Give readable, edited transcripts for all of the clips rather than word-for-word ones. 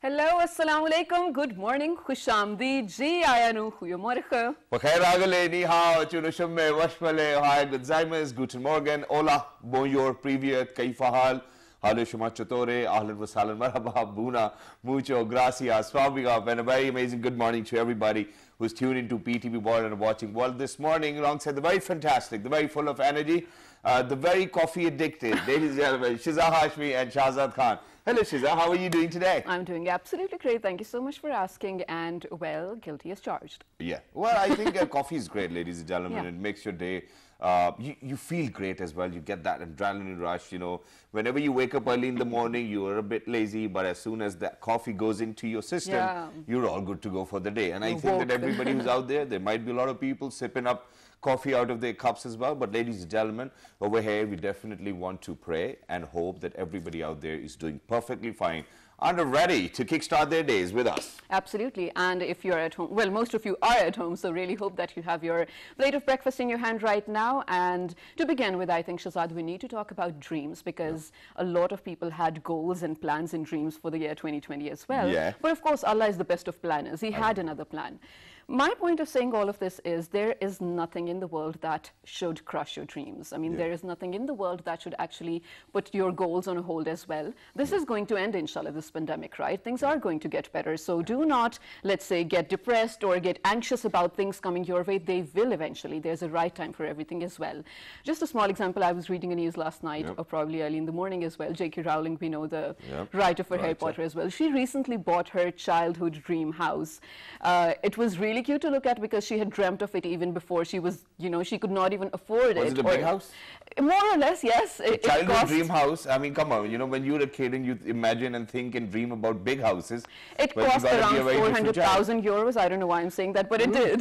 Hello, assalamu alaikum, good morning, khushamdeed, ji ayanu, goedemorgen. Bakhair agale, ni hao, chunushme, washmale, hi, gutzaimes, guten morgen, hola, bonjour, privyet, kaifa hal, halo shuma chatore, ahlan wa sahlan, marhaba, buna, mucho, gracias, swamiga, and a very amazing good morning to everybody who's tuned into PTV World and watching World this morning alongside the very fantastic, the very full of energy, the very coffee addicted, ladies and gentlemen, Shiza Hashmi and Shahzad Khan. Hello Shiza, how are you doing today? I'm doing absolutely great. Thank you so much for asking. And, well, guilty as charged. Yeah. Well, I think coffee is great, ladies and gentlemen. Yeah. It makes your day, you feel great as well. You get that adrenaline rush, you know. Whenever you wake up early in the morning, you are a bit lazy, but as soon as that coffee goes into your system, you're all good to go for the day. And I think that everybody who's out there might be a lot of people sipping up coffee out of their cups as well. But ladies and gentlemen, over here we definitely want to pray and hope that everybody out there is doing perfectly fine and are ready to kickstart their days with us. Absolutely. And if you're at home, well, most of you are at home, so really hope that you have your plate of breakfast in your hand right now. And to begin with, I think, Shahzad, we need to talk about dreams, because a lot of people had goals and plans and dreams for the year 2020 as well. Yeah. But of course, Allah is the best of planners. He had another plan. My point of saying all of this is there is nothing in the world that should crush your dreams. I mean, there is nothing in the world that should actually put your goals on hold as well. This is going to end, inshallah, this pandemic, right? Things are going to get better. So do not, let's say, get depressed or get anxious about things coming your way. They will eventually. There's a right time for everything as well. Just a small example, I was reading a news last night, or probably early in the morning as well. J.K. Rowling, we know the writer for Harry Potter as well. She recently bought her childhood dream house. It was really cute to look at because she had dreamt of it even before she was, you know, she could not even afford it. Was it a big house? More or less, yes. Childhood dream house. I mean, come on, you know, when you were a kid and you imagine and think and dream about big houses. It cost around 400,000 euros. I don't know why I'm saying that, but it did.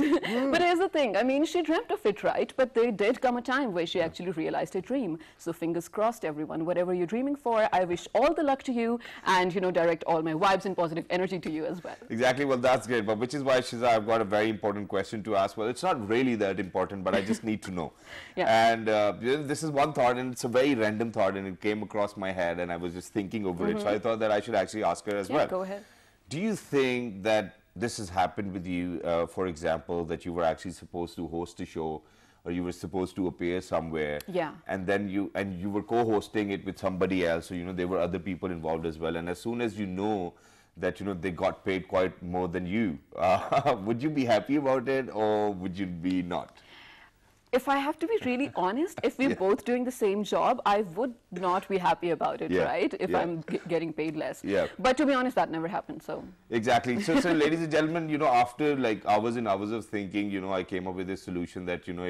But here's the thing. I mean, she dreamt of it, right? But there did come a time where she actually realized her dream. So fingers crossed, everyone. Whatever you're dreaming for, I wish all the luck to you and, you know, direct all my vibes and positive energy to you as well. Exactly. Well, that's great. But which is why, Shiza, I've got a very important question to ask. Well, it's not really that important, but I just need to know. And this is one thought, and it's a very random thought, and it came across my head, and I was just thinking over it. So I thought that I should actually ask her as well. Go ahead. Do you think that this has happened with you, for example, that you were actually supposed to host a show, or you were supposed to appear somewhere, and then you were co-hosting it with somebody else, so you know there were other people involved as well, and as soon as you know that you know they got paid quite more than you, would you be happy about it, or would you be not? If I have to be really honest, if we're both doing the same job, I would not be happy about it, right? If I'm getting paid less. But to be honest, that never happened, so. Exactly. So ladies and gentlemen, you know, after like hours and hours of thinking, you know, I came up with this solution that, you know,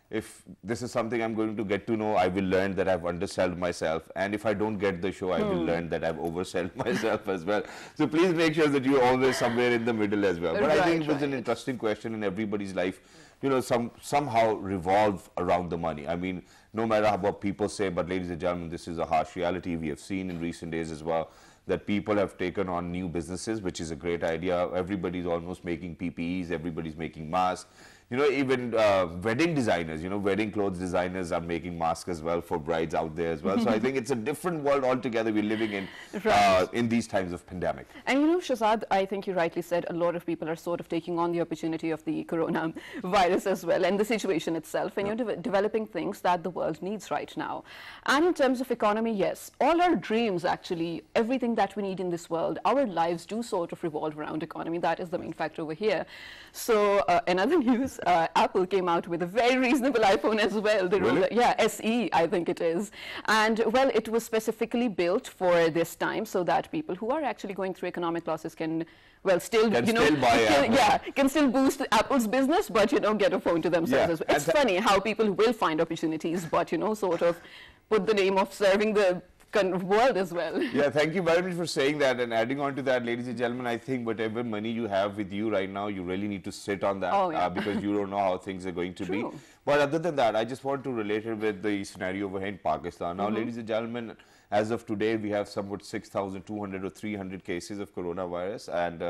if this is something I'm going to get to know, I will learn that I've undersold myself. And if I don't get the show, I will learn that I've oversold myself as well. So please make sure that you're always somewhere in the middle as well. But I think it was an interesting question in everybody's life, you know, somehow revolve around the money. I mean, no matter what people say, but ladies and gentlemen, this is a harsh reality. We have seen in recent days as well that people have taken on new businesses, which is a great idea. Everybody's almost making PPEs, everybody's making masks. You know, even wedding designers, you know, wedding clothes designers are making masks as well for brides out there as well. So I think it's a different world altogether we're living in these times of pandemic. And you know, Shahzad, I think you rightly said a lot of people are sort of taking on the opportunity of the coronavirus as well, and the situation itself, and you're developing things that the world needs right now. And in terms of economy, yes, all our dreams actually, everything that we need in this world, our lives do sort of revolve around economy. That is the main factor over here. So another news, Apple came out with a very reasonable iPhone as well. SE, I think it is. And well, it was specifically built for this time so that people who are actually going through economic losses can, well, still, can still boost Apple's business, but, you know, get a phone to themselves as well. It's funny how people will find opportunities, but, you know, sort of put the name of serving the world as well. Yeah, thank you very much for saying that. And adding on to that, ladies and gentlemen, I think whatever money you have with you right now, you really need to sit on that because you don't know how things are going to be. But other than that, I just want to relate it with the scenario over here in Pakistan. Now, ladies and gentlemen, as of today, we have somewhat 6,200 or 300 cases of coronavirus, and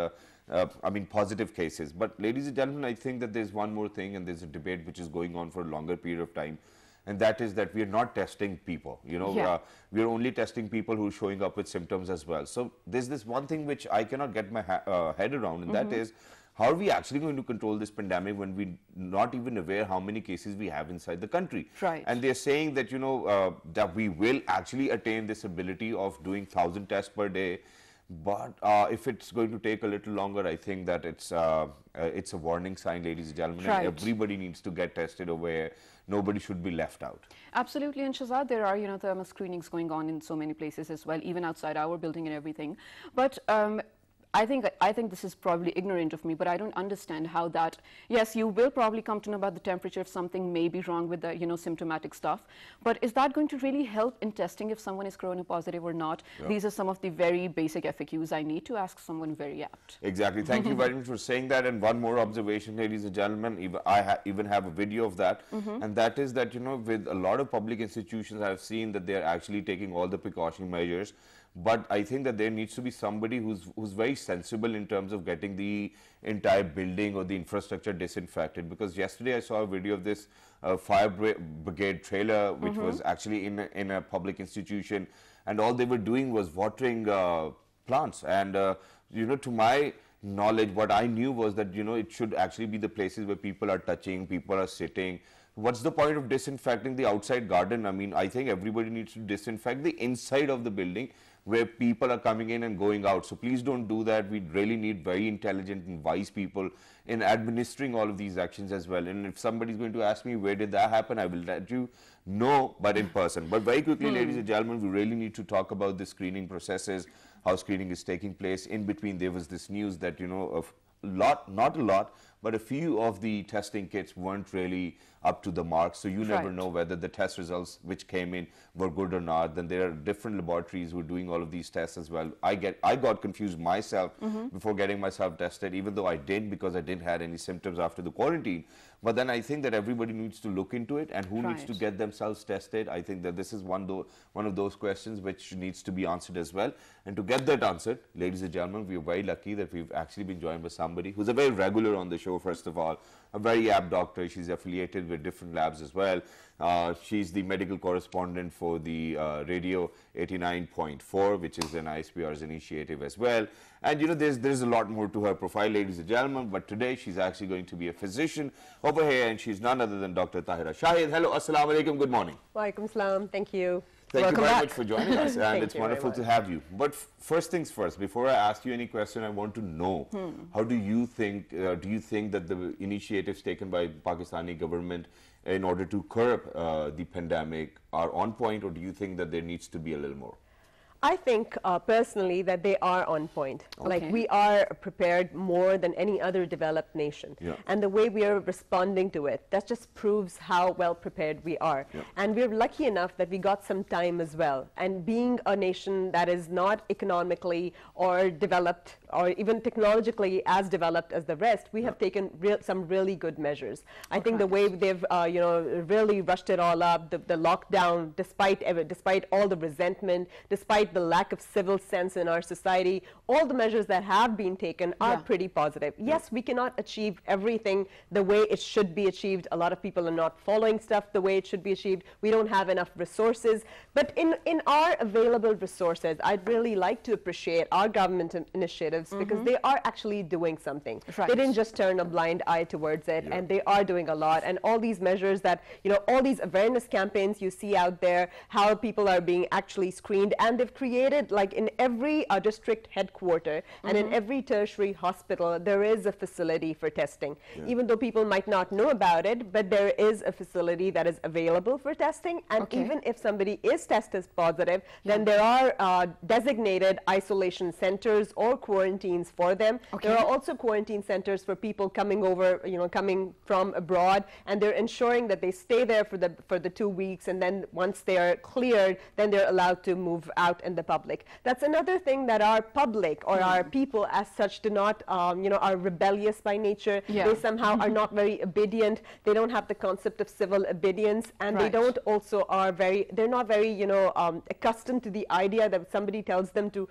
I mean positive cases. But ladies and gentlemen, I think that there's one more thing, and there's a debate which is going on for a longer period of time. and that is that we are not testing people. You know, we are only testing people who are showing up with symptoms as well. So there's this one thing which I cannot get my head around, and that is, how are we actually going to control this pandemic when we're not even aware how many cases we have inside the country? Right. And they're saying that, you know, that we will actually attain this ability of doing 1,000 tests per day. But if it's going to take a little longer, I think that it's a warning sign, ladies and gentlemen. Right. And everybody needs to get tested over here. Nobody should be left out. Absolutely, and Shahzad, there are, you know, thermal screenings going on in so many places as well, even outside our building and everything. But I think this is probably ignorant of me, but I don't understand how that, yes, you will probably come to know about the temperature if something may be wrong with the, you know, symptomatic stuff, but is that going to really help in testing if someone is corona positive or not? These are some of the very basic FAQs I need to ask someone very apt. Exactly. Thank you very much for saying that. And one more observation, ladies and gentlemen, I even have a video of that, and that is that, you know, with a lot of public institutions, I've seen that they're actually taking all the precaution measures. But I think that there needs to be somebody who's very sensible in terms of getting the entire building or the infrastructure disinfected. Because yesterday I saw a video of this fire brigade trailer, which was actually in a public institution, and all they were doing was watering plants. And you know, to my knowledge, what I knew was that, you know, it should actually be the places where people are touching, people are sitting. What's the point of disinfecting the outside garden? I mean, I think everybody needs to disinfect the inside of the building where people are coming in and going out. So please don't do that. We really need very intelligent and wise people in administering all of these actions as well. And if somebody's going to ask me where did that happen, I will let you know, but in person. But very quickly, ladies and gentlemen, we really need to talk about the screening processes, how screening is taking place. In between, there was this news that, you know, not a lot, but a few of the testing kits weren't really up to the mark. So you never know whether the test results which came in were good or not. Then there are different laboratories who are doing all of these tests as well. I got confused myself before getting myself tested, even though I didn't, because I didn't have any symptoms after the quarantine. But then I think that everybody needs to look into it, and who needs to get themselves tested. I think that this is one of those questions which needs to be answered as well. And to get that answered, ladies and gentlemen, we are very lucky that we've actually been joined by somebody who's a very regular on the show, first of all, a very apt doctor. She's affiliated with different labs as well. She's the medical correspondent for the Radio 89.4, which is an ISPR's initiative as well. And you know, there's a lot more to her profile, ladies and gentlemen, but today she's actually going to be a physician over here, and she's none other than Dr. Tahira Shahid. Hello, assalamu alaikum, good morning. Walaikum salam, thank you. Thank you very much for joining us, and it's wonderful to have you. But first things first, before I ask you any question, I want to know, how do you think that the initiatives taken by Pakistani government in order to curb the pandemic are on point, or do you think that there needs to be a little more? I think personally that they are on point. Like, we are prepared more than any other developed nation. And the way we are responding to it, that just proves how well prepared we are. And we're lucky enough that we got some time as well. And being a nation that is not economically or developed or even technologically as developed as the rest, we have taken some really good measures. I think the way they've you know, really rushed it all up, the lockdown, despite all the resentment, despite the lack of civil sense in our society, all the measures that have been taken are pretty positive. Yes, we cannot achieve everything the way it should be achieved. A lot of people are not following stuff the way it should be achieved. We don't have enough resources. But in our available resources, I'd really like to appreciate our government initiatives, because they are actually doing something. They didn't just turn a blind eye towards it, and they are doing a lot. And all these measures that, you know, all these awareness campaigns you see out there, how people are being actually screened, and they've created, like, in every district headquarter and in every tertiary hospital, there is a facility for testing. Even though people might not know about it, but there is a facility that is available for testing. And even if somebody is tested positive, then there are designated isolation centers or quarantines for them. There are also quarantine centers for people coming over, you know, coming from abroad, and they're ensuring that they stay there for the 2 weeks, and then once they are cleared, then they're allowed to move out in the public. That's another thing, that our public or our people as such do not, are rebellious by nature. They somehow are not very obedient. They don't have the concept of civil obedience, and they don't also they're not very, accustomed to the idea that somebody tells them to,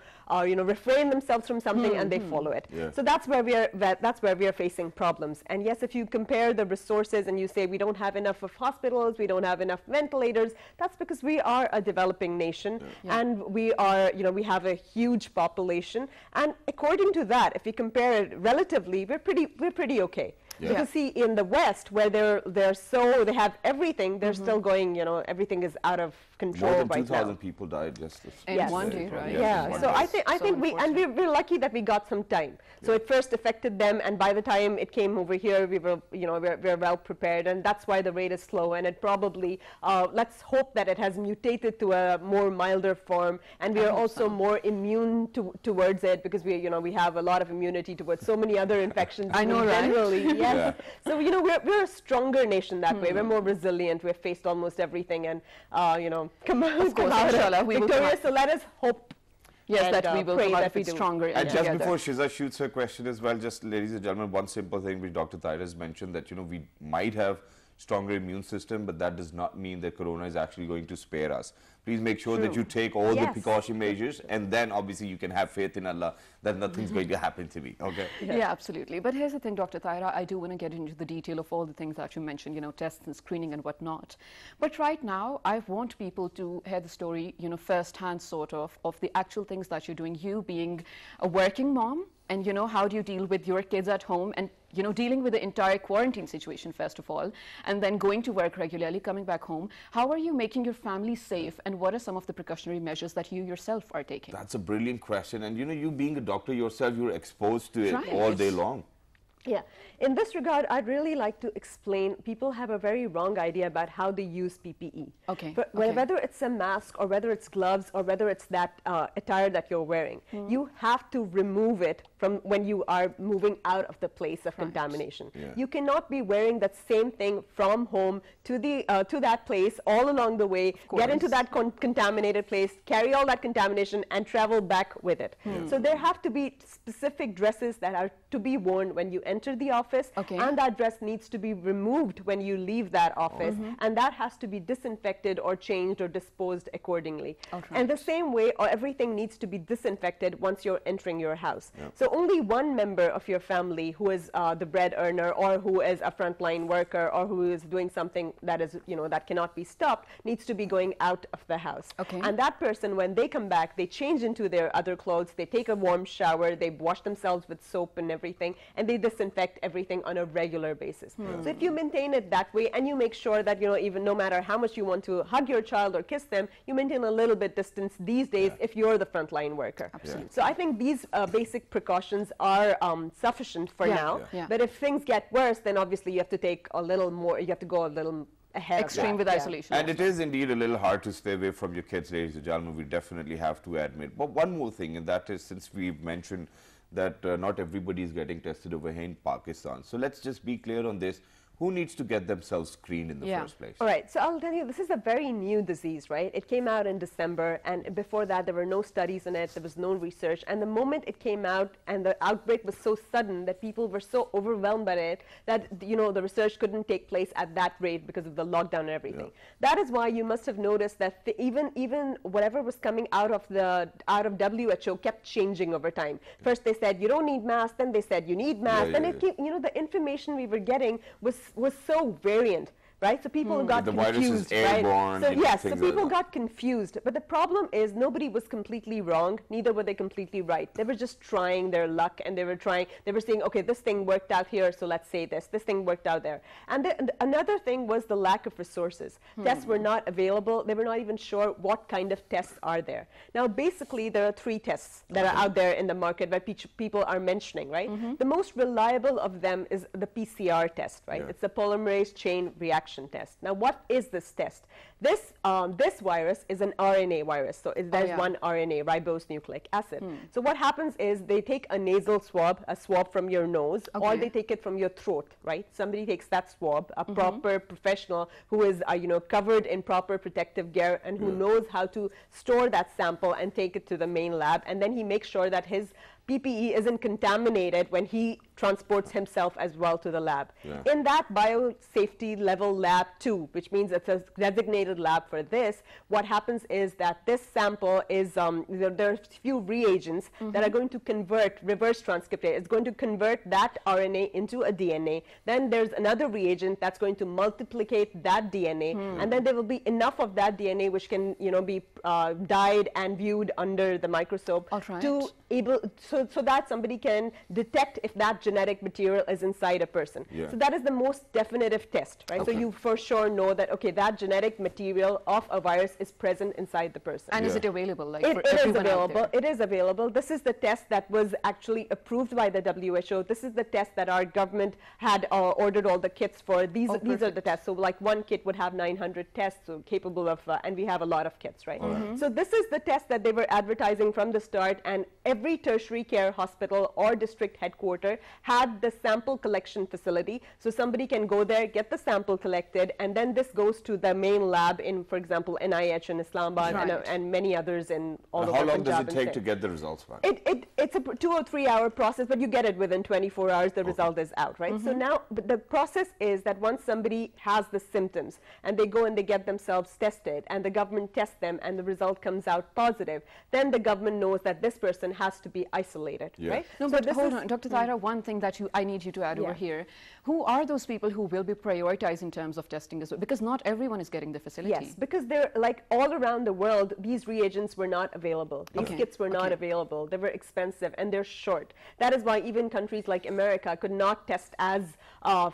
refrain themselves from something and they follow it. So that's where we are facing problems. And yes, if you compare the resources and you say we don't have enough of hospitals, we don't have enough ventilators, that's because we are a developing nation and we are, we have a huge population. And according to that, if we compare it relatively, we're pretty okay. Because see, in the West, where they have everything, they're still going, everything is out of control right now. More than 2,000 people died just in one day, right? Yeah. So I think we're lucky that we got some time. So it first affected them, and by the time it came over here, we were, we're well prepared, and that's why the rate is slow. And it probably, let's hope that it has mutated to a more milder form, and we are also more immune towards it, because we have a lot of immunity towards so many other infections. I know, generally, right? Yes. So we're a stronger nation that way. We're more resilient. We've faced almost everything, and come out victorious. So let us hope. Yes, that we will come out of it stronger. And just before Shiza shoots her question as well, just ladies and gentlemen, one simple thing which Dr. Taira has mentioned, that we might have stronger immune system, but that does not mean that corona is actually going to spare us. Please make sure that you take all the precaution measures, and then obviously you can have faith in Allah that nothing's going to happen to me. Okay? Yeah, absolutely. But here's the thing, Dr. Taira, I do want to get into the detail of all the things that you mentioned, tests and screening and whatnot. But right now, I want people to hear the story, firsthand sort of the actual things that you're doing. You being a working mom, and how do you deal with your kids at home, and dealing with the entire quarantine situation first of all, and then going to work regularly, coming back home. How are you making your family safe, and what are some of the precautionary measures that you yourself are taking? That's a brilliant question, and you being a doctor yourself, you're exposed to it all day long. Yeah. In this regard, I'd really like to explain, people have a very wrong idea about how they use PPE. Okay. But whether it's a mask, or whether it's gloves, or whether it's that attire that you're wearing, you have to remove it from when you are moving out of the place of contamination. You cannot be wearing that same thing from home to that place all along the way, get into that contaminated place, carry all that contamination, and travel back with it. So there have to be specific dresses that are to be worn when you enter the office, and that dress needs to be removed when you leave that office, and that has to be disinfected or changed or disposed accordingly. And the same way, everything needs to be disinfected once you're entering your house. So only one member of your family who is the bread earner, or who is a frontline worker, or who is doing something that is, that cannot be stopped, needs to be going out of the house. And that person, when they come back, they change into their other clothes, they take a warm shower, they wash themselves with soap and everything, and they disinfect everything on a regular basis. So if you maintain it that way, and you make sure that, even no matter how much you want to hug your child or kiss them, you maintain a little bit distance these days if you're the frontline worker. So I think these basic precautions are sufficient for now. But if things get worse, then obviously you have to take a little more, you have to go a little ahead. Extreme with isolation. And it is indeed a little hard to stay away from your kids, ladies and gentlemen, we definitely have to admit. But one more thing, and that is, since we've mentioned that not everybody is getting tested over here in Pakistan. So let's just be clear on this. Who needs to get themselves screened in the first place? All right, so I'll tell you, this is a very new disease, right? It came out in December, and before that there were no studies on it, there was no research, and the moment it came out and the outbreak was so sudden that people were so overwhelmed by it that, the research couldn't take place at that rate because of the lockdown and everything. That is why you must have noticed that even whatever was coming out of WHO kept changing over time. First they said you don't need masks, then they said you need masks, and it came, the information we were getting was so variant. Right, so people got confused, airborne, right? So yes, so people got confused. But the problem is nobody was completely wrong, neither were they completely right. They were just trying their luck, and they were saying, okay, this thing worked out here, so let's say this thing worked out there. And another thing was the lack of resources. Tests were not available. They were not even sure what kind of tests are there. Now, basically, there are 3 tests that are out there in the market that people are mentioning, right? The most reliable of them is the PCR test, right? It's the polymerase chain reaction fashion test. Now, what is this test? This virus is an RNA virus. So there's one RNA, ribose nucleic acid. So what happens is they take a nasal swab, a swab from your nose, or they take it from your throat, right? Somebody takes that swab, a proper professional who is, covered in proper protective gear and who knows how to store that sample and take it to the main lab. And then he makes sure that his PPE isn't contaminated when he transports himself as well to the lab. In that biosafety level lab 2, which means it's a designated lab for this, what happens is that this sample is, there are a few reagents that are going to convert, reverse transcriptase. It's going to convert that RNA into a DNA. Then there's another reagent that's going to multiplicate that DNA. And then there will be enough of that DNA which can, be dyed and viewed under the microscope to so that somebody can detect if that genetic material is inside a person. So that is the most definitive test, right? So you for sure know that, okay, that genetic material of a virus is present inside the person. And is it available? Like it is available. It is available. This is the test that was actually approved by the WHO. This is the test that our government had ordered all the kits for. These are the tests. So like one kit would have 900 tests, so capable of, and we have a lot of kits, right? So this is the test that they were advertising from the start, and every tertiary care hospital or district headquarter had the sample collection facility. So somebody can go there, get the sample collected, and then this goes to the main lab in, for example, NIH in Islamabad and many others in all over Punjab. How long does it take to get the results back? It's a 2 or 3 hour process, but you get it within 24 hours, the result is out, right? So now, but the process is that once somebody has the symptoms and they go and they get themselves tested and the government tests them and the result comes out positive, then the government knows that this person has to be isolated, right? No, but hold on, Dr. Taira, one thing that I need you to add over here. Who are those people who will be prioritized in terms of testing as well? Because not everyone is getting the facility. Yes, because they're like all around the world, these reagents were not available. These kits were not available. They were expensive and they're short. That is why even countries like America could not test as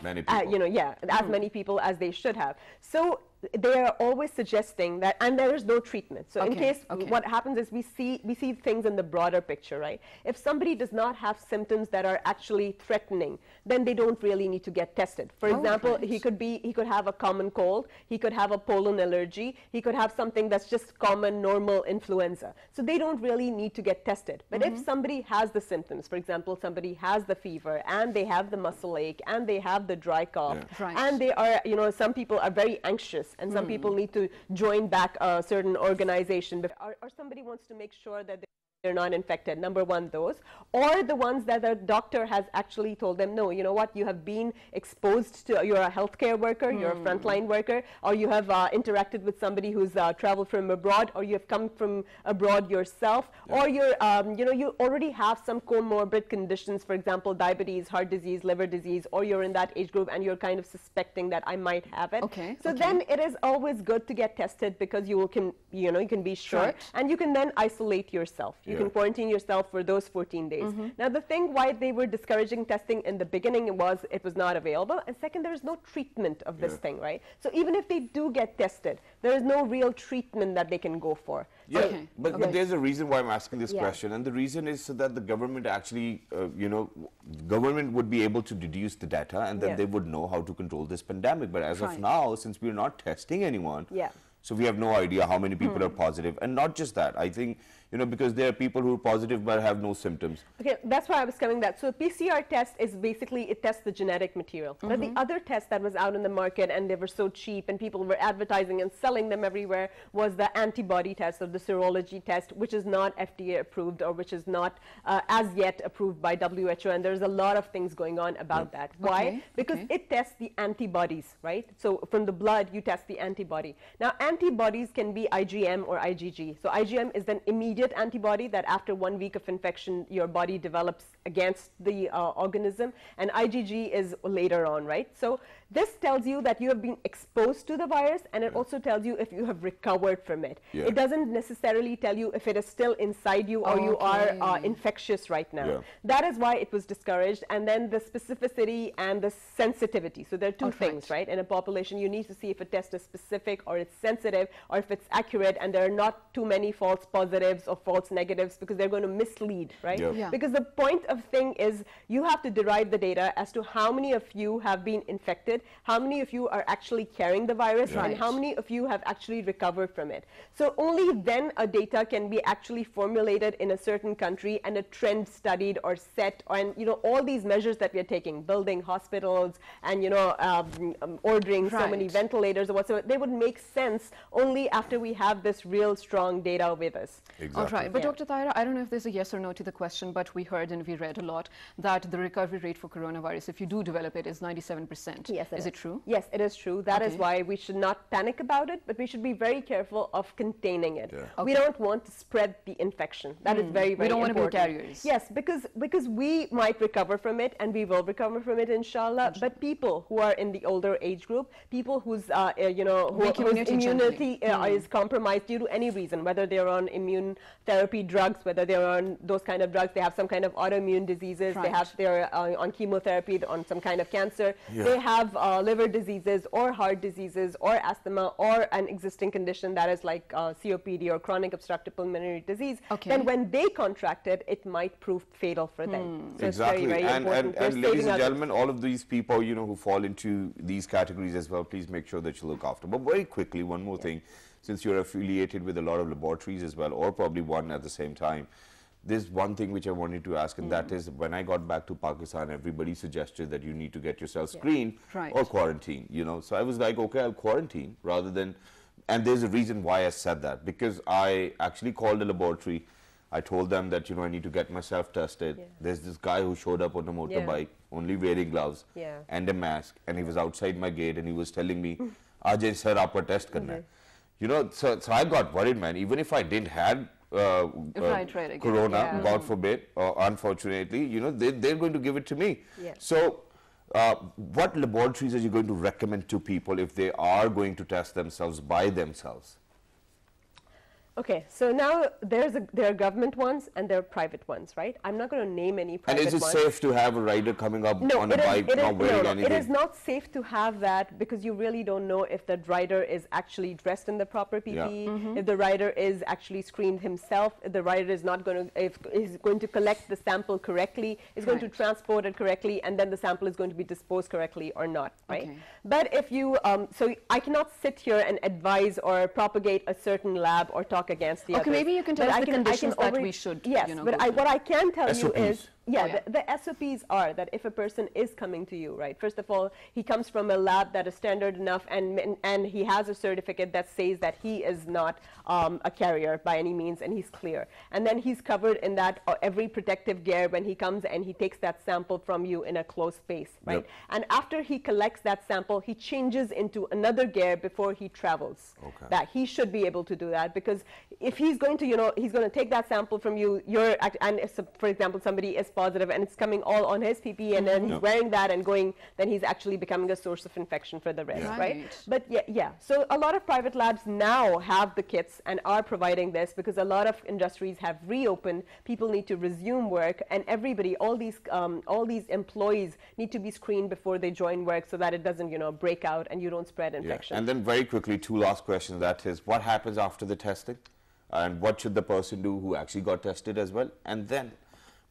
many people. As many people as they should have. So they are always suggesting that, and there is no treatment. So in case what happens is we see things in the broader picture, right? If somebody does not have symptoms that are actually threatening, then they don't really need to get tested. For example, he could have a common cold, he could have a pollen allergy, he could have something that's just common normal influenza. So they don't really need to get tested. But if somebody has the symptoms, for example, somebody has the fever and they have the muscle ache and they have the dry cough and they are, some people are very anxious and some people need to join back a certain organization, or somebody wants to make sure that they're not infected. Number one, those, or the ones that the doctor has actually told them, no, you know what, you have been exposed to, you're a healthcare worker, you're a frontline worker, or you have interacted with somebody who's traveled from abroad, or you have come from abroad yourself, or you're, you already have some comorbid conditions, for example, diabetes, heart disease, liver disease, or you're in that age group and you're kind of suspecting that I might have it. So then it is always good to get tested because you can be sure, and you can then isolate yourself. You can quarantine yourself for those 14 days. Now, the thing why they were discouraging testing in the beginning was it was not available. And second, there is no treatment of this thing, right? So even if they do get tested, there is no real treatment that they can go for. But there's a reason why I'm asking this question. And the reason is so that the government actually, government would be able to deduce the data and then they would know how to control this pandemic. But as of now, since we're not testing anyone, so we have no idea how many people are positive. And not just that, I think, because there are people who are positive but have no symptoms. Okay, that's why I was coming that. So PCR test is basically, it tests the genetic material. But the other test that was out in the market and they were so cheap and people were advertising and selling them everywhere was the antibody test or the serology test, which is not FDA approved or which is not as yet approved by WHO. And there's a lot of things going on about that. Why? Because it tests the antibodies, right? So from the blood, you test the antibody. Now, antibodies can be IgM or IgG. So IgM is an immediate antibody that after 1 week of infection, your body develops against the organism, and IgG is later on, right? So this tells you that you have been exposed to the virus, and it also tells you if you have recovered from it. It doesn't necessarily tell you if it is still inside you or you are infectious right now. That is why it was discouraged. And then the specificity and the sensitivity. So there are two things, right? In a population, you need to see if a test is specific or it's sensitive or if it's accurate, and there are not too many false positives or false negatives because they're going to mislead, right? Because the point of thing is you have to derive the data as to how many of you have been infected it, how many of you are actually carrying the virus, Right. and how many of you have actually recovered from it. So only then a data can be actually formulated in a certain country and a trend studied or set, and all these measures that we are taking, building hospitals and ordering so many Right. ventilators or whatsoever, they would make sense only after we have this real strong data with us. Exactly. All right, but Yeah. Dr. Thaira, I don't know if there's a yes or no to the question, but we heard and we read a lot that the recovery rate for coronavirus, if you do develop it, is 97%. Yes, is it true? Yes, it is true. That is Okay. why we should not panic about it, but we should be very careful of containing it. Yeah. We don't want to spread the infection. That is very, very don't want to be important. carriers. Yes, because we might recover from it, and we will recover from it, inshallah. But people who are in the older age group, people whose whose immunity immunity is compromised due to any reason, whether they're on immune therapy drugs, whether they're on those kind of drugs, they have some kind of autoimmune diseases, they're on chemotherapy, on some kind of cancer, they have liver diseases or heart diseases or asthma or an existing condition that is like COPD or chronic obstructive pulmonary disease, then when they contract it, it might prove fatal for them. So Exactly. it's very, very And important. We're ladies saving and others. gentlemen, all of these people, who fall into these categories as well, please make sure that you look after. But very quickly, one more thing, since you're affiliated with a lot of laboratories as well, or probably one at the same time, there's one thing which I wanted to ask, and that is, when I got back to Pakistan, everybody suggested that you need to get yourself screened or quarantine, So I was like, okay, I'll quarantine rather than, and there's a reason why I said that, because I actually called a laboratory. I told them that, I need to get myself tested. There's this guy who showed up on a motorbike, only wearing gloves and a mask, and he was outside my gate, and he was telling me, Ajay sir, aapka test karna hai. So I got worried, man. Even if I didn't have corona, God forbid, unfortunately, they're going to give it to me. So what laboratories are you going to recommend to people if they are going to test themselves by themselves? Okay, so now there are government ones and there are private ones, right? I'm not going to name any private ones. And is it safe to have a rider coming up on a bike not wearing anything? It is not safe to have that, because you really don't know if the rider is actually dressed in the proper PPE, if the rider is actually screened himself, if the rider is not going to, is going to collect the sample correctly, is going to transport it correctly, and then the sample is going to be disposed correctly or not, right? Okay. But if you, so I cannot sit here and advise or propagate a certain lab or talk against the others. Okay, maybe you can tell us the conditions that we should, Yes, but what I can tell you is, SOPs. the SOPs are that if a person is coming to you, right, first of all, he comes from a lab that is standard enough, and he has a certificate that says that he is not a carrier by any means, and he's clear. And then he's covered in that every protective gear when he comes and he takes that sample from you in a closed space, right? And after he collects that sample, he changes into another gear before he travels. That he should be able to do that, because if he's going to, he's going to take that sample from you, and if, for example, somebody is positive and it's coming all on his PPE, and then he's wearing that and going, then he's actually becoming a source of infection for the rest, right? But so a lot of private labs now have the kits and are providing this, because a lot of industries have reopened, people need to resume work, and everybody, all these employees need to be screened before they join work, so that it doesn't, break out and you don't spread infection. And then very quickly, two last questions, that is, what happens after the testing? And what should the person do who actually got tested as well? And then,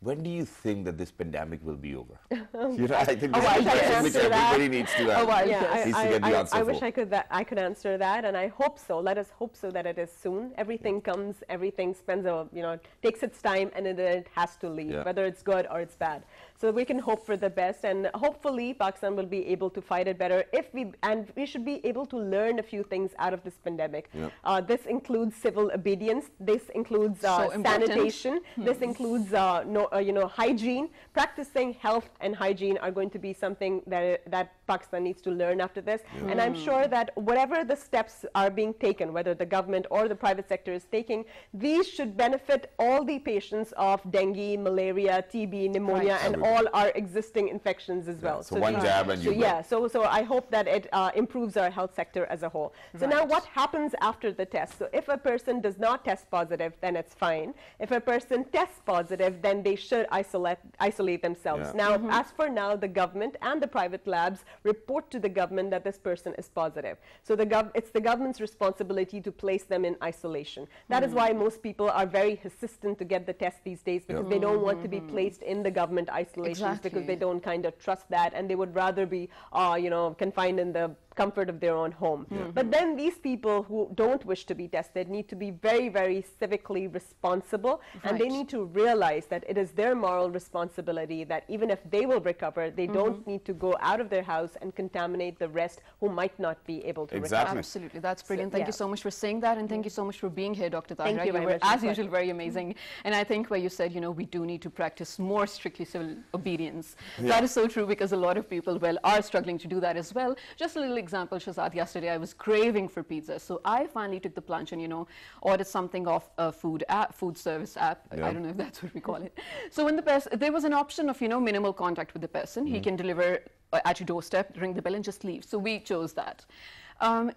when do you think that this pandemic will be over? I think this is a question which everybody needs to get the answer I for. wish I could answer that, and I hope so. Let us hope so that it is soon. Everything comes, everything spends takes its time, and then it has to leave, whether it's good or it's bad. So we can hope for the best, and hopefully Pakistan will be able to fight it better. And we should be able to learn a few things out of this pandemic. This includes civil obedience. This includes sanitation. This includes hygiene. Practicing health and hygiene are going to be something that Pakistan needs to learn after this. And I'm sure that whatever the steps are being taken, whether the government or the private sector is taking, these should benefit all the patients of dengue, malaria, TB, pneumonia, and all our existing infections as well. So one jab and you go. So I hope that it improves our health sector as a whole. So now what happens after the test? So if a person does not test positive, then it's fine. If a person tests positive, then they should isolate themselves. Now, as for now, the government and the private labs report to the government that this person is positive. So it's the government's responsibility to place them in isolation. That is why most people are very hesitant to get the test these days, because they don't want to be placed in the government isolation issues because they Exactly. don't kind of trust that, and they would rather be, confined in the comfort of their own home. But then these people who don't wish to be tested need to be very, very civically responsible, and they Right. need to realize that it is their moral responsibility that even if they will recover, they don't need to go out of their house and contaminate the rest who might not be able to Exactly. recover. Absolutely, that's brilliant. Thank you yeah. so much for saying that, and thank you so much for being here, Dr. Tahira. Thank you very were, much. as usual, very amazing. And I think where you said, we do need to practice more strictly civil obedience. That is so true, because a lot of people, are struggling to do that as well. Just a little example, Shazad, yesterday I was craving for pizza, so I finally took the plunge and, ordered something off a food service app. I don't know if that's what we call it. So when there was an option of, minimal contact with the person. He can deliver at your doorstep, ring the bell, and just leave. So we chose that.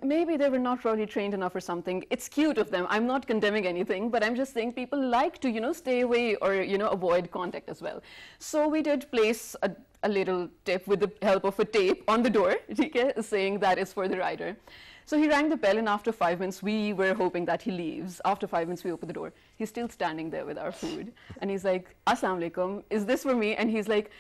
Maybe they were not probably trained enough or something. It's cute of them. I'm not condemning anything, but I'm just saying people like to, stay away or, avoid contact as well. So we did place a little tip with the help of a tape on the door, saying that is for the rider. So he rang the bell, and after 5 minutes, we were hoping that he leaves. After 5 minutes, we open the door. He's still standing there with our food. And he's like, Assalamu alaikum, is this for me? And he's like,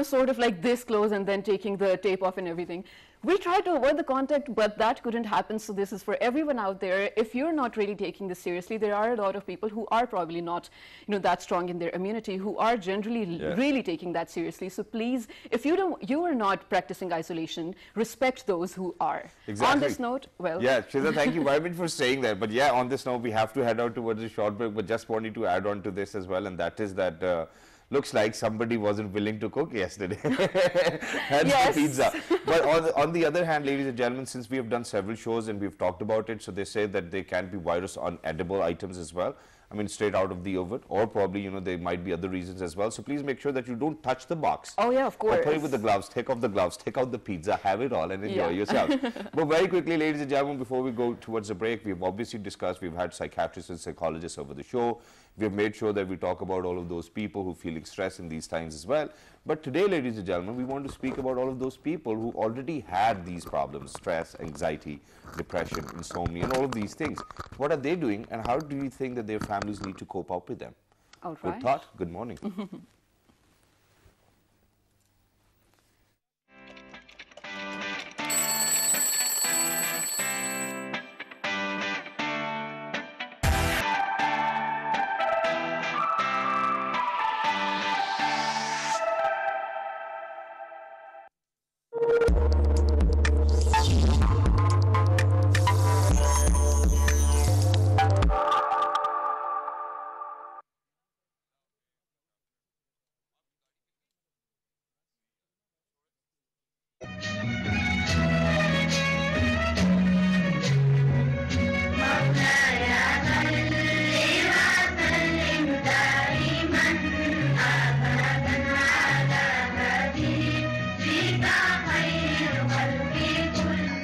sort of like this close, and then taking the tape off and everything. We tried to avoid the contact, but that couldn't happen. So this is for everyone out there. If you're not really taking this seriously, there are a lot of people who are probably not, that strong in their immunity, who are generally really taking that seriously. So please, if you are not practicing isolation, respect those who are. Exactly. On this note, well. Yeah, Shiza, thank you very much for saying that. But yeah, on this note, we have to head out towards a short break. But just wanted to add on to this as well, and that is that looks like somebody wasn't willing to cook yesterday. Hence Yes. the pizza. But on the other hand, ladies and gentlemen, since we have done several shows and we've talked about it, so they say that there can be virus on edible items as well. I mean, straight out of the oven, or probably, there might be other reasons as well. So please make sure that you don't touch the box. Oh, yeah, of course. Or put it with the gloves, take off the gloves, take out the pizza, have it all, and enjoy yourself. But very quickly, ladies and gentlemen, before we go towards the break, we've obviously discussed, we've had psychiatrists and psychologists over the show. We've made sure that we talk about all of those people who are feeling stress in these times as well. But today, ladies and gentlemen, we want to speak about all of those people who already had these problems: stress, anxiety, depression, insomnia, and all of these things. What are they doing, and how do you think that their families need to cope up with them? All Good right. thought. Good morning.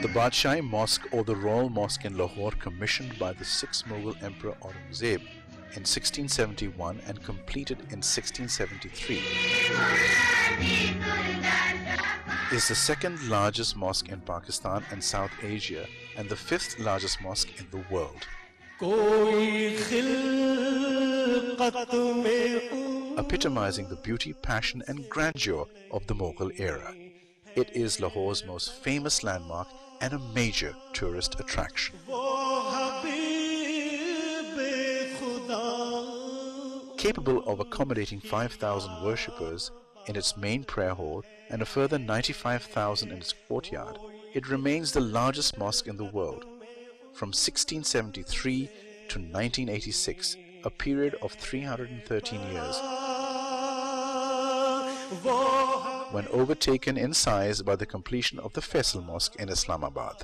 The Badshai Mosque, or the Royal Mosque in Lahore, commissioned by the 6th Mughal Emperor Aurangzeb in 1671 and completed in 1673, is the second largest mosque in Pakistan and South Asia and the 5th largest mosque in the world. Epitomizing the beauty, passion and grandeur of the Mughal era. It is Lahore's most famous landmark and a major tourist attraction. Capable of accommodating 5,000 worshippers in its main prayer hall and a further 95,000 in its courtyard, it remains the largest mosque in the world. From 1673 to 1986, a period of 313 years, when overtaken in size by the completion of the Faisal Mosque in Islamabad.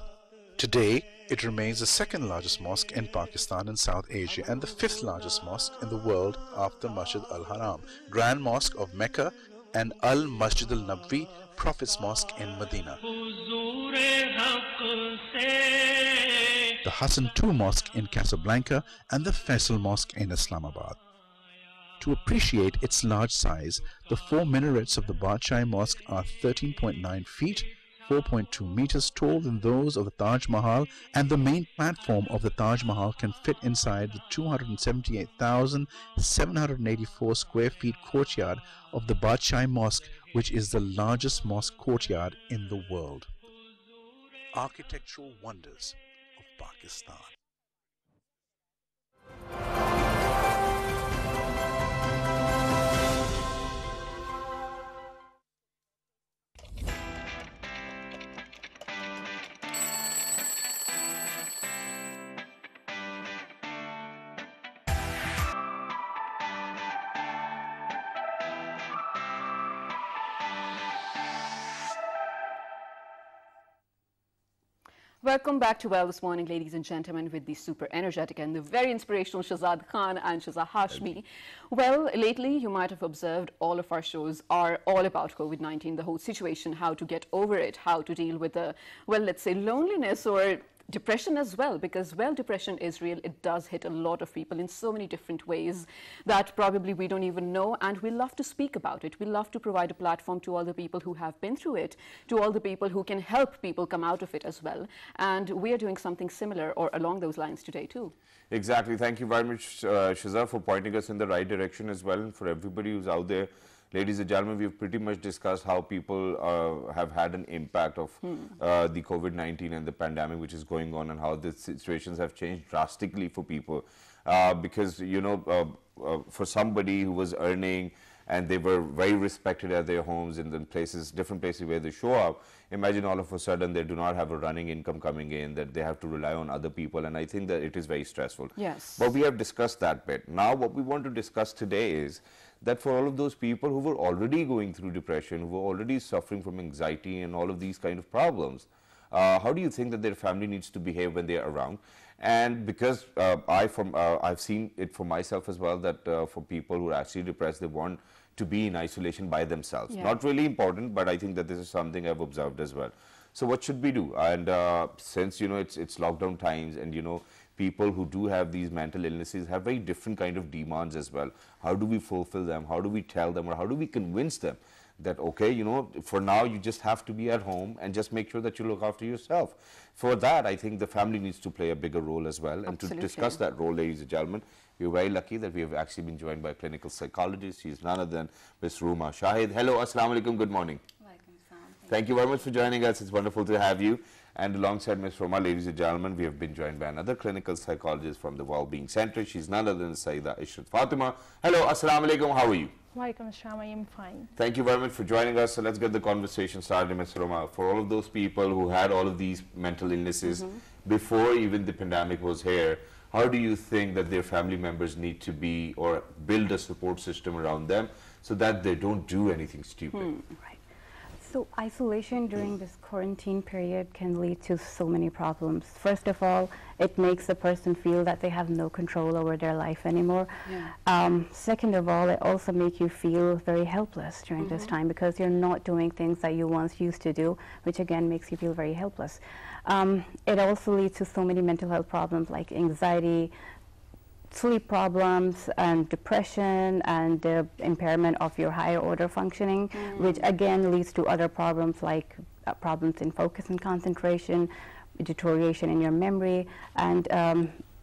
Today, it remains the second largest mosque in Pakistan and South Asia and the 5th largest mosque in the world after Masjid al-Haram, Grand Mosque of Mecca, and Al-Masjid al-Nabwi, Prophet's Mosque in Medina. The Hassan II Mosque in Casablanca and the Faisal Mosque in Islamabad. To appreciate its large size, the 4 minarets of the Badshai Mosque are 13.9 feet, 4.2 meters tall than those of the Taj Mahal, and the main platform of the Taj Mahal can fit inside the 278,784 square feet courtyard of the Badshah Mosque, which is the largest mosque courtyard in the world. Architectural wonders of Pakistan. Welcome back to Well This Morning, ladies and gentlemen, with the super energetic and the very inspirational Shahzad Khan and Shahzad Hashmi. Well, lately you might have observed all of our shows are all about COVID-19, the whole situation, how to get over it, how to deal with the, well, let's say loneliness or depression as well, because, well, depression is real. It does hit a lot of people in so many different ways that probably we don't even know, and we love to speak about it. We love to provide a platform to all the people who have been through it, to all the people who can help people come out of it as well. And we are doing something similar or along those lines today too. Exactly. Thank you very much, Shahzad, for pointing us in the right direction as well. And for everybody who's out there, ladies and gentlemen, we've pretty much discussed how people have had an impact of the COVID-19 and the pandemic which is going on, and how the situations have changed drastically for people. Because, you know, for somebody who was earning and they were very respected at their homes in the places, different places where they show up, imagine all of a sudden they do not have a running income coming in, that they have to rely on other people, and I think that it is very stressful. Yes. But we have discussed that bit. Now what we want to discuss today is that for all of those people who were already going through depression, who were already suffering from anxiety and all of these kind of problems, how do you think that their family needs to behave when they are around? And because I've seen it for myself as well, that for people who are actually depressed, they want to be in isolation by themselves. Yeah. Not really important, but I think that this is something I've observed as well. So what should we do? And since, you know, it's lockdown times, and, you know, people who do have these mental illnesses have very different kind of demands as well. How do we fulfill them? How do we tell them, or how do we convince them that, okay, you know, for now you just have to be at home and just make sure that you look after yourself? For that, I think the family needs to play a bigger role as well. And to discuss that role, ladies and gentlemen, we're very lucky that we have actually been joined by a clinical psychologist. She's none other than Ms. Rooma Shahid. Hello, assalamu alaikum, good morning. Thank you very much for joining us. It's wonderful to have you. And alongside Ms. Rooma, ladies and gentlemen, we have been joined by another clinical psychologist from the Wellbeing Center. She's none other than Saida Ishrat Fatima. Hello, assalamu alaikum, how are you? Walaikum assalam, I am fine. Thank you very much for joining us. So let's get the conversation started, Ms. Rooma. For all of those people who had all of these mental illnesses before even the pandemic was here, how do you think that their family members need to be, or build a support system around them so that they don't do anything stupid? Right. So isolation during this quarantine period can lead to so many problems. First of all, it makes the person feel that they have no control over their life anymore. Yeah. Second of all, it also makes you feel very helpless during this time, because you're not doing things that you once used to do, which again makes you feel very helpless. It also leads to so many mental health problems like anxiety, sleep problems, and depression, and the impairment of your higher order functioning, which again leads to other problems like problems in focus and concentration, deterioration in your memory, and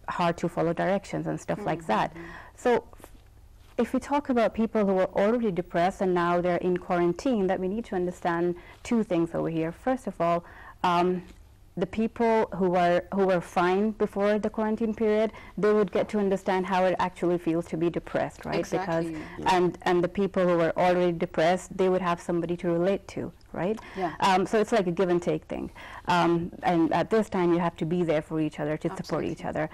hard to follow directions and stuff like that. So if we talk about people who are already depressed and now they're in quarantine, that we need to understand two things over here. First of all, the people who were fine before the quarantine period, they would get to understand how it actually feels to be depressed, right? Exactly. Because and the people who were already depressed, they would have somebody to relate to, right? Yeah. So it's like a give and take thing. And at this time, you have to be there for each other, to support each other.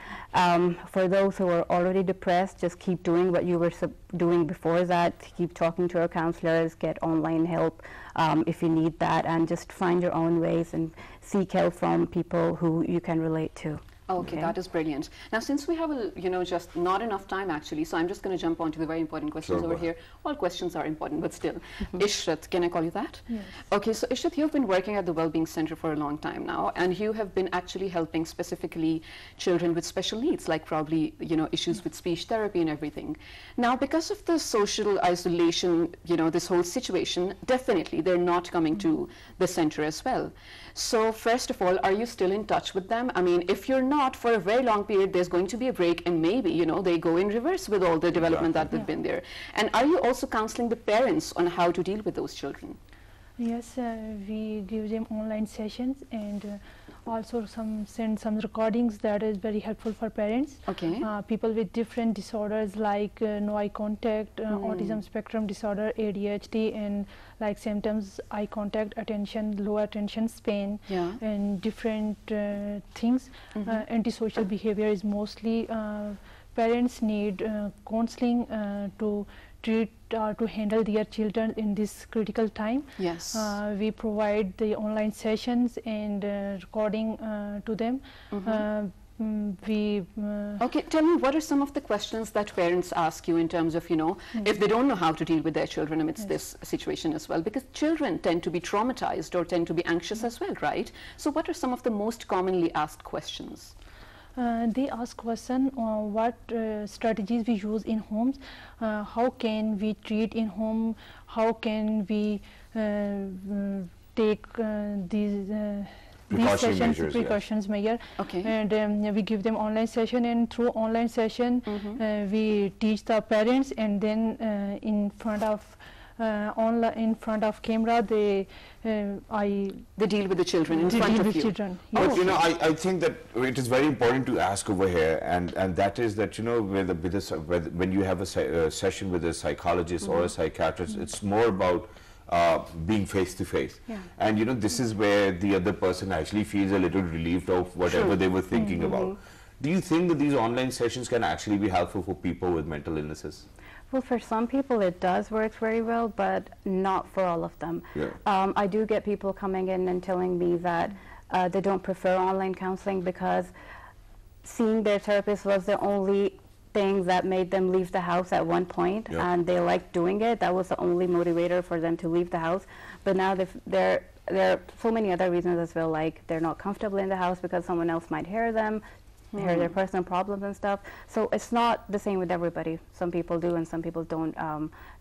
For those who are already depressed, just keep doing what you were doing before that. Keep talking to our counselors, get online help if you need that, and just find your own ways and seek help from people who you can relate to. Okay, that is brilliant. Now, since we have, just not enough time actually, so I'm just going to jump on to the very important questions over here. All questions are important, but still. Ishrat, can I call you that? Yes. Okay, so Ishrat, you've been working at the Wellbeing Center for a long time now, and you have been actually helping specifically children with special needs, like probably, issues with speech therapy and everything. Now, because of the social isolation, this whole situation, definitely they're not coming to the center as well. So first of all, are you still in touch with them? I mean, if you're not, for a very long period, there's going to be a break, and maybe, they go in reverse with all the development that they've been there. And are you also counseling the parents on how to deal with those children? Yes, we give them online sessions, and also send some recordings that is very helpful for parents. Okay. People with different disorders like no eye contact, autism spectrum disorder, ADHD, and like symptoms, eye contact, attention, low attention span, and different things. Antisocial behavior is mostly parents need counseling to treat to handle their children in this critical time. Yes. We provide the online sessions and recording to them. Okay, tell me, what are some of the questions that parents ask you in terms of, if they don't know how to deal with their children amidst this situation as well? Because children tend to be traumatized or tend to be anxious as well, right? So what are some of the most commonly asked questions? They ask question what strategies we use in homes, how can we treat in home, how can we take these sessions, precautions measure. Okay. And we give them online session, and through online session we teach the parents, and then in front of in front of camera they deal with the children in front of you. Children. But I think that it is very important to ask over here, and that is that when you have a session with a psychologist or a psychiatrist, it's more about being face to face, and this is where the other person actually feels a little relieved of whatever they were thinking about. Do you think that these online sessions can actually be helpful for people with mental illnesses? Well, for some people it does work very well, but not for all of them. I do get people coming in and telling me that they don't prefer online counseling because seeing their therapist was the only thing that made them leave the house at one point, and they liked doing it. That was the only motivator for them to leave the house. But now there are so many other reasons as well, like they're not comfortable in the house because someone else might hear them, hear their personal problems and stuff. So it's not the same with everybody. Some people do and some people don't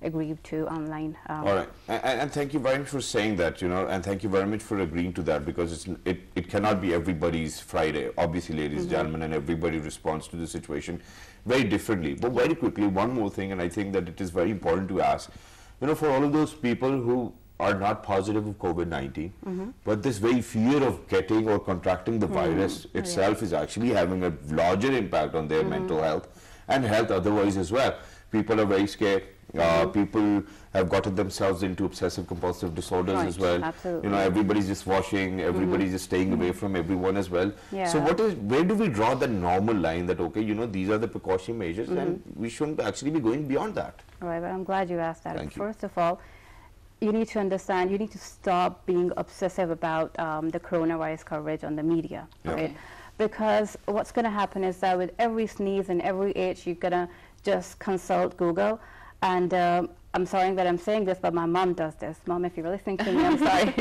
agree to online. All right, and thank you very much for saying that, and thank you very much for agreeing to that, because it cannot be everybody's Friday, obviously, ladies and gentlemen, and everybody responds to the situation very differently. But very quickly, one more thing, and I think that it is very important to ask, for all of those people who are not positive of COVID-19, but this very fear of getting or contracting the virus itself is actually having a larger impact on their mental health and health otherwise as well. People are very scared. People have gotten themselves into obsessive compulsive disorders as well. Absolutely. Everybody's just washing, everybody's just staying away from everyone as well. So where do we draw the normal line that, okay, these are the precaution measures and we shouldn't actually be going beyond that? All right, but I'm glad you asked that. Thank you. First of all, you need to understand, you need to stop being obsessive about the coronavirus coverage on the media, right? Because what's going to happen is that with every sneeze and every itch, you're going to just consult Google. And I'm sorry that I'm saying this, but my mom does this. Mom, if you're listening to me, I'm sorry.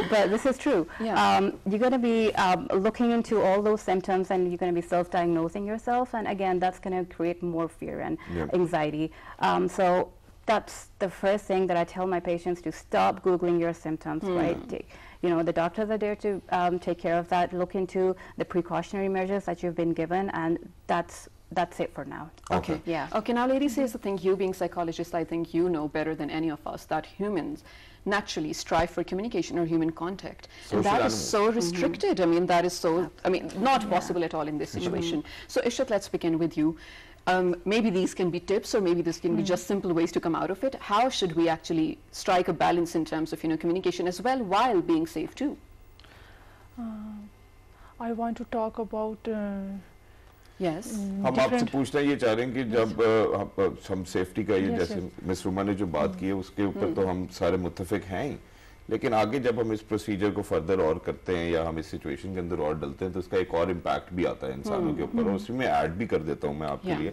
But this is true. You're going to be looking into all those symptoms, and you're going to be self-diagnosing yourself. And again, that's going to create more fear and anxiety. So that's the first thing that I tell my patients, to stop Googling your symptoms, right? The doctors are there to take care of that, look into the precautionary measures that you've been given, and that's it for now. Okay. Okay, now ladies, here's the thing. You being psychologists, I think you know better than any of us that humans naturally strive for communication or human contact. And that is so restricted. I mean, that is so, not possible at all in this situation. So Ishrat, let's begin with you. Maybe these can be tips, or maybe this can be just simple ways to come out of it. How should we actually strike a balance in terms of communication as well, while being safe too? I want to talk about Yes. हम आपसे पूछना ये चाह रहे हैं कि जब हम सेफ्टी का ये जैसे मिस रुमा ने जो बात की है उसके ऊपर तो हम सारे मुत्तफिक हैं लेकिन आगे जब हम इस प्रोसीजर को फर्दर और करते हैं या हम इस सिचुएशन के अंदर और डलते हैं तो उसका एक और इम्पैक्ट भी आता है इंसानों के ऊपर, और उसमें ऐड भी कर देता हूँ मैं आपके लिए।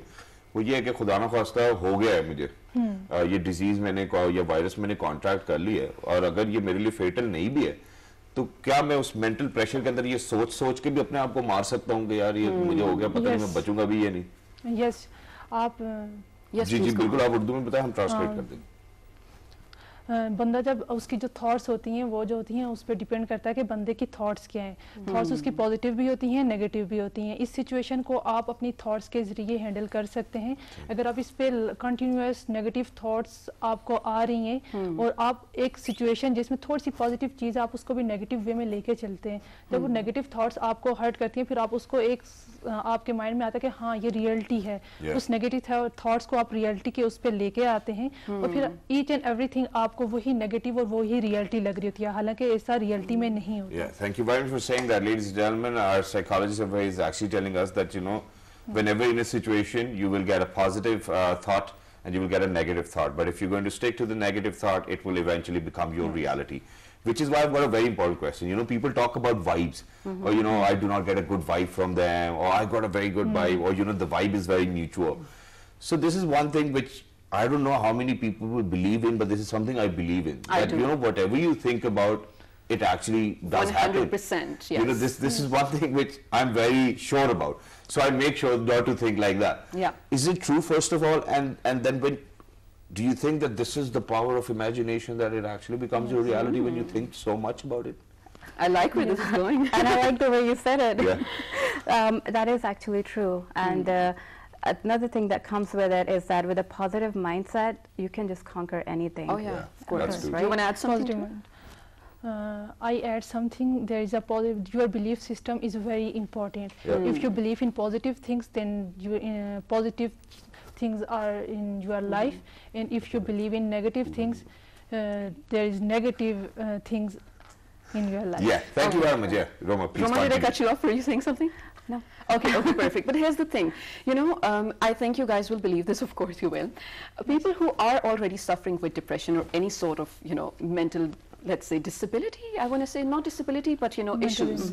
वो ये है कि खुदा ना खास्ता हो गया है मुझे ये डिजीज मैंने या वायरस मैंने कॉन्ट्रैक्ट कर लिया है, और अगर ये मेरे लिए फेटल नहीं भी है तो क्या मैं उस मेंटल प्रेशर के अंदर ये सोच के भी अपने आप को मार सकता हूँ कि यार ये मुझे हो गया, पता नहीं मैं बचूंगा भी या नहीं? यस आप जी बिल्कुल, आप उर्दू में बताएं, हम ट्रांसलेट कर देंगे। बंदा जब उसकी जो थॉट्स होती हैं वो जो होती हैं उस पर डिपेंड करता है कि बंदे की थॉट्स क्या हैं। थॉट्स उसकी पॉजिटिव भी होती हैं, नेगेटिव भी होती हैं। इस सिचुएशन को आप अपनी थॉट्स के ज़रिए हैंडल कर सकते हैं। अगर आप इस पे कंटिन्यूस नेगेटिव थॉट्स आपको आ रही हैं और आप एक सिचुएशन जिसमें थोड़ी सी पॉजिटिव चीज़ आप उसको भी नेगेटिव वे में लेके चलते हैं, जब वो नेगेटिव थॉट्स आपको हर्ट करती हैं फिर आप उसको एक आपके माइंड में आता है कि हाँ ये रियलिटी है, उस नेगेटिव थॉट्स को आप रियलिटी के उस पर लेके आते हैं और फिर ईच एंड एवरीथिंग आपको वही नेगेटिव और वही रियलिटी लग रही होती है, हालांकि ऐसा रियलिटी में नहीं होता। Yeah, thank you very much for saying that, ladies and gentlemen. Our psychologist is actually telling us that, you know, whenever in a situation you will get a positive thought and you will get a negative thought, but if you're going to stick to the negative thought, it will eventually become your reality. Which is why I've got a very important question. You know, people talk about vibes, or you know, I do not get a good vibe from them, or I got a very good vibe, or you know, the vibe is very mutual. So this is one thing which I don't know how many people will believe in, but this is something I believe in. I that, do. You know, whatever you think about, it actually does 100%, happen. 100%, yes. You know, this is one thing which I'm very sure about. So I make sure not to think like that. Yeah. Is it true, first of all, and then when, do you think that this is the power of imagination, that it actually becomes your reality when you think so much about it? I like where this is going. And I like the way you said it. Yeah. That is actually true. And another thing that comes with it is that with a positive mindset, you can just conquer anything. Oh yeah, of course. That's true. Do you want to add something? Positive. I add something. There is a positive. Your belief system is very important. Yeah. If you believe in positive things, then you positive things are in your life, and if you believe in negative things, there is negative things in your life. Yeah, thank you very much. Yeah, Roma, please Roma, did I continue. cut you off? Were you saying something? No. Okay, perfect. But here's the thing, you know, I think you guys will believe this, of course you will. People who are already suffering with depression or any sort of, you know, mental, let's say, disability, I want to say not disability, but, you know, Mental issues.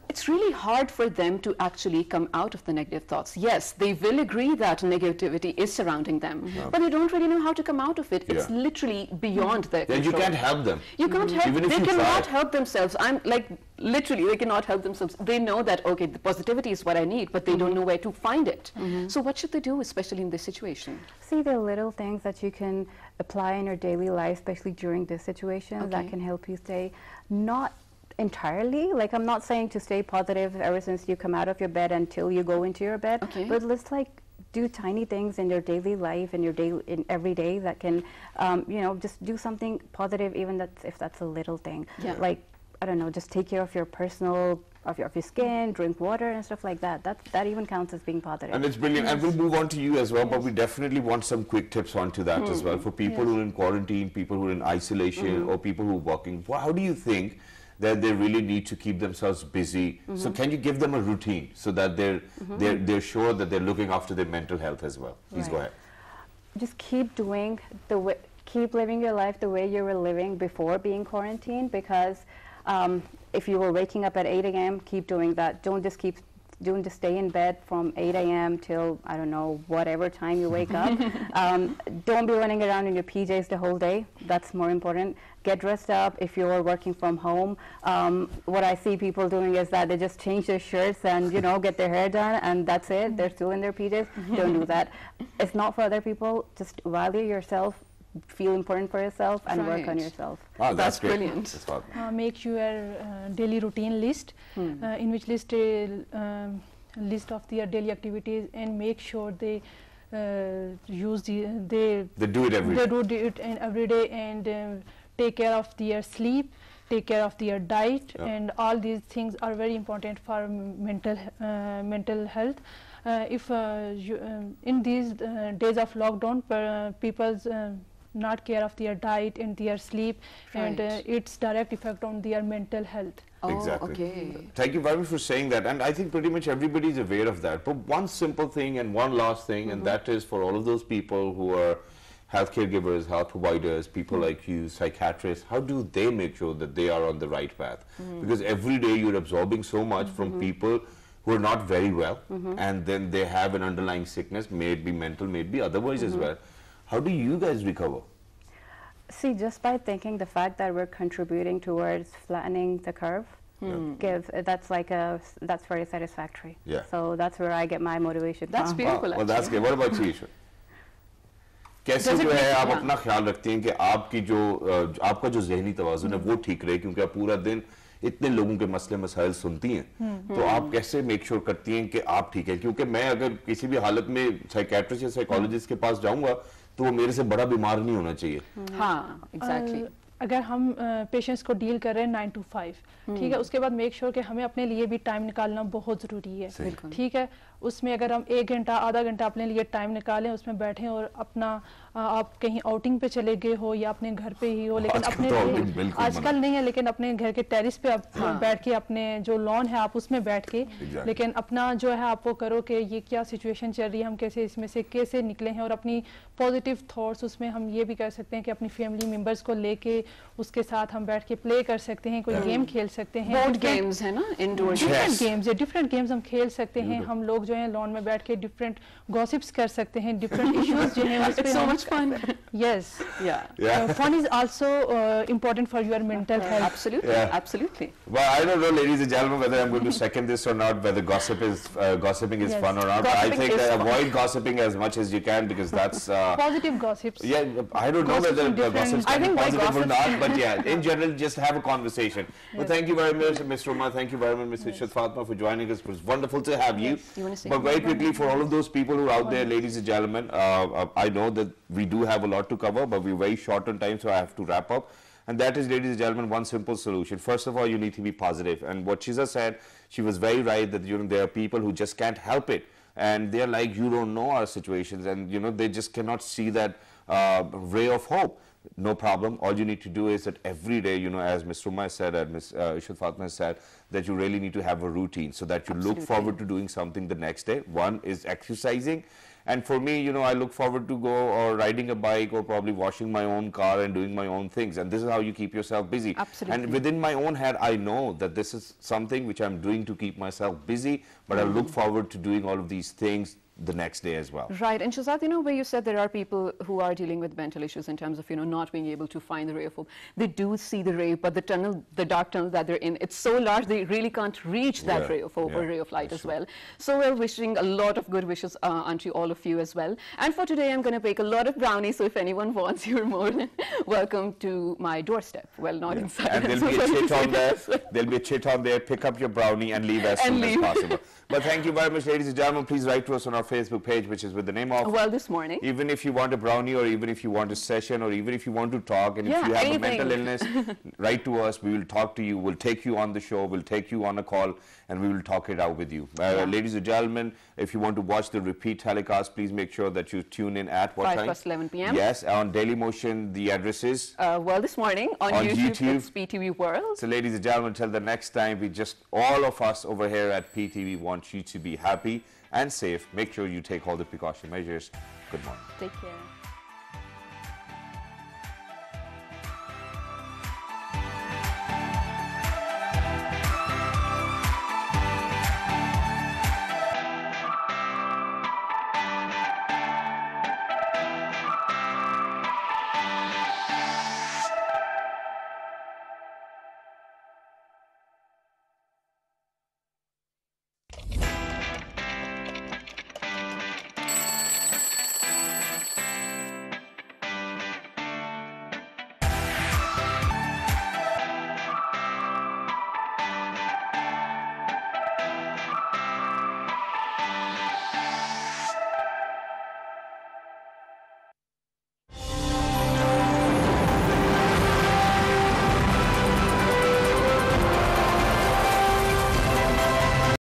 It's really hard for them to actually come out of the negative thoughts. Yes, they will agree that negativity is surrounding them, but they don't really know how to come out of it. It's literally beyond their Then control. you can't help them. You can't help. Even if They you cannot try. help themselves. I'm like, literally, they cannot help themselves. They know that, okay, the positivity is what I need, but they don't know where to find it. So what should they do, especially in this situation? See the little things that you can apply in your daily life, especially during this situation, that can help you stay not entirely, like I'm not saying to stay positive ever since you come out of your bed until you go into your bed, but let's like do tiny things in your daily life, in your daily, in every day that can, you know, just do something positive, even if that's a little thing. Like, I don't know, just take care of your personal, of your skin, drink water and stuff like that. That even counts as being positive. And it's brilliant. And we'll move on to you as well, but we definitely want some quick tips onto that as well for people who are in quarantine, people who are in isolation, or people who are working. Well, how do you think that they really need to keep themselves busy? So can you give them a routine so that they're sure that they're looking after their mental health as well? Please go ahead. Just keep doing the way, keep living your life the way you were living before being quarantined, because if you were waking up at 8 a.m., keep doing that. Don't just stay in bed from 8 a.m. till, I don't know, whatever time you wake up. Don't be running around in your PJs the whole day. That's more important. Get dressed up if you're working from home. What I see people doing is that they just change their shirts and, you know, get their hair done, and that's it. They're still in their PJs. Don't do that. It's not for other people. Just value yourself, feel important for yourself, and work on yourself. Oh, That's great. brilliant. That's awesome. Make your daily routine list, in which list list of their daily activities, and make sure they use they do it every day. They do it every day, and take care of their sleep, take care of their diet, and all these things are very important for mental health. If in these days of lockdown, people's not care of their diet and their sleep, and its direct effect on their mental health. Exactly. Okay. Thank you very much for saying that, and I think pretty much everybody is aware of that. But one simple thing and one last thing, and that is for all of those people who are health caregivers, health providers, people like you, psychiatrists, how do they make sure that they are on the right path? Because every day you're absorbing so much from people who are not very well, and then they have an underlying sickness, may it be mental, may it be otherwise as well. How do you guys recover? See, just by thinking the fact that we're contributing towards flattening the curve, that's very satisfactory. Yeah. So that's where I get my motivation That's from. beautiful. Well, that's good. What about you, Ishwar? कैसे जो है आप अपना ख्याल रखते हैं कि आपकी जो आपका जो ज़हनी तवाज़ुन है वो ठीक रहे, क्योंकि आप पूरा दिन इतने लोगों के मसले मसाइल सुनती हैं, तो आप कैसे मेक श्योर करती हैं कि आप ठीक है? क्योंकि मैं अगर किसी भी हालत में साइकियाट्रिस्ट या साइकोलॉजिस्ट के पास जाऊंगा तो वो मेरे से बड़ा बीमार नहीं होना चाहिए। हाँ, एग्जैक्टली। अगर हम पेशेंट्स को डील कर रहे हैं 9 to 5, ठीक है, उसके बाद मेक श्योर कि हमें अपने लिए भी टाइम निकालना बहुत ज़रूरी है, ठीक है। उसमें अगर हम 1 घंटा आधा घंटा अपने लिए टाइम निकालें, उसमें बैठें और अपना आप कहीं आउटिंग पे चले गए हो या अपने घर पे ही हो, लेकिन अपने लिए आजकल नहीं है, लेकिन अपने घर के टेरिस पे आप बैठ के, अपने जो लॉन है आप उसमें बैठ के, लेकिन अपना जो है आप वो करो कि ये क्या सिचुएशन चल रही है, हम कैसे इसमें से कैसे निकले हैं, और अपनी पॉजिटिव थॉट्स उसमें हम ये भी कर सकते हैं कि अपनी फैमिली मेम्बर्स को लेके उसके साथ हम बैठ के प्ले कर सकते हैं, कोई गेम खेल सकते हैं, बोर्ड गेम्स है ना, इंडोर डिफरेंट गेम्स हम खेल सकते हैं। हम लोग जो है लॉन में बैठ के डिफरेंट गॉसिप्स कर सकते हैं, डिफरेंट इश्यूज जो हैं उस पे हम fun. Yes. Fun is also important for your mental health. Absolutely. Absolutely. Well, I don't know, ladies and gentlemen, whether I'm going to second this or not, whether gossiping is fun or not. But I think avoid gossiping as much as you can, because that's positive gossips. Yeah, I don't know whether gossips can be positive or not, but yeah, in general, just have a conversation. Well, thank you very much, Ms. Roma. Thank you very much, Ms. Ishrat Fatma, for joining us. It was wonderful to have you. But very quickly, for all of those people who are out there, ladies and gentlemen, I know that we do have a lot to cover, but we're very short on time, so I have to wrap up. And that is, ladies and gentlemen, one simple solution. First of all, you need to be positive. And what Shiza said, she was very right, that there are people who just can't help it. And they're like, you don't know our situations, and they just cannot see that ray of hope. No problem. All you need to do is that every day, as Ms. Ruma said and Ms. Ishrat Fatma said, that you really need to have a routine so that you look forward to doing something the next day. One is exercising. And for me, I look forward to go or riding a bike or probably washing my own car and doing my own things. And this is how you keep yourself busy. Absolutely. And within my own head, I know that this is something which I'm doing to keep myself busy, but I look forward to doing all of these things the next day as well. Right. And Shazad, where you said there are people who are dealing with mental issues in terms of, not being able to find the ray of hope. They do see the ray, but the dark tunnel that they're in, it's so large they really can't reach that ray of hope or ray of light as well. So we're wishing a lot of good wishes unto all of you as well. And for today, I'm going to bake a lot of brownies, so if anyone wants, you're more than welcome to my doorstep. Well, not inside. And there'll be a chit on there. There'll be a chit on there. Pick up your brownie and leave as soon as possible. But thank you very much, ladies and gentlemen. Please write to us on our Facebook page, which is with the name of Well This Morning. Even if you want a brownie, or even if you want a session, or even if you want to talk, and if you have a mental illness, write to us. We will talk to you. We'll take you on the show. We'll take you on a call, and we will talk it out with you. Ladies and gentlemen, if you want to watch the repeat telecast, please make sure that you tune in at what time? 5:11 p.m. Yes, on Daily Motion. The address is Well This Morning on YouTube. It's PTV World. So, ladies and gentlemen, till the next time, all of us over here at PTV want you to be happy and safe. Make sure you take all the precaution measures. Good morning. Take care.